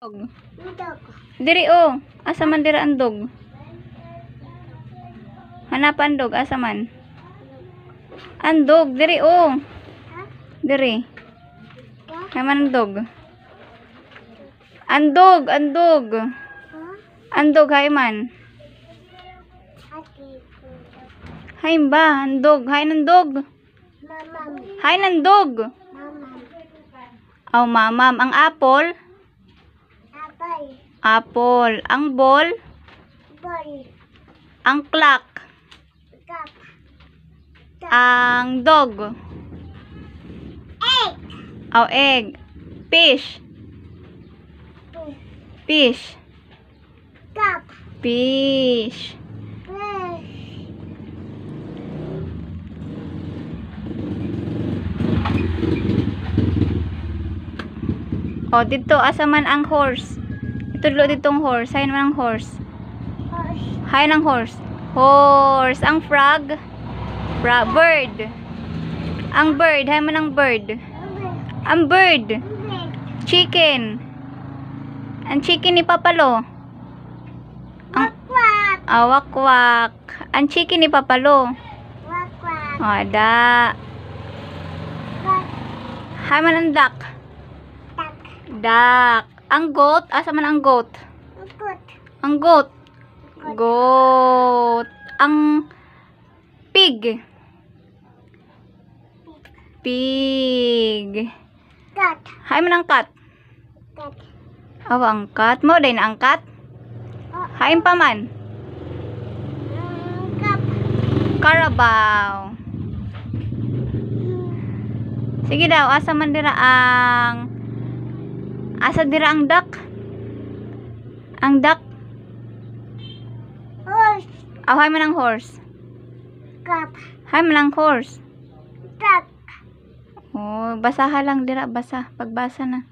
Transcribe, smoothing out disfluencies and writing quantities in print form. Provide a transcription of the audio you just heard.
Dog. Dog. Diri o. Asa man dira ang dog? Hanapan dog. Asa man? Ang dog. Diri o. Diri. Hay man ang dog. Ang dog. Ang dog. Ang dog. Hay man. Hay ba? Ang dog. Hay ng dog. Hay ng dog. Oh, mamam. Ang apple? Apple. Ang ball? Ang clock. Ang dog. Oh, egg. Fish. Fish. Fish. Oh, dito asa man ang horse. Itulo ditong horse. Hay man ang horse. Hay ng horse. Horse. Ang frog. Bird. Ang bird. Hay man ang bird. Ang bird. Chicken. Ang chicken ni Papalo. Ang wakwak. Ang chicken ni Papalo. Oh, da. Hay man ang duck. Duck. Ang goat. Asa man ang goat? Ang goat. Goat. Ang pig. Pig. Hay man ang cat. Awa ang cat. Mo din ang cat. Hay pa man. Carabao. Sige daw. Asa man dira ang duck? Ang duck? Horse. Oh, hay man ang horse. Hay man ang horse. Duck. Oh, basaha lang dira, basa. Pagbasa na.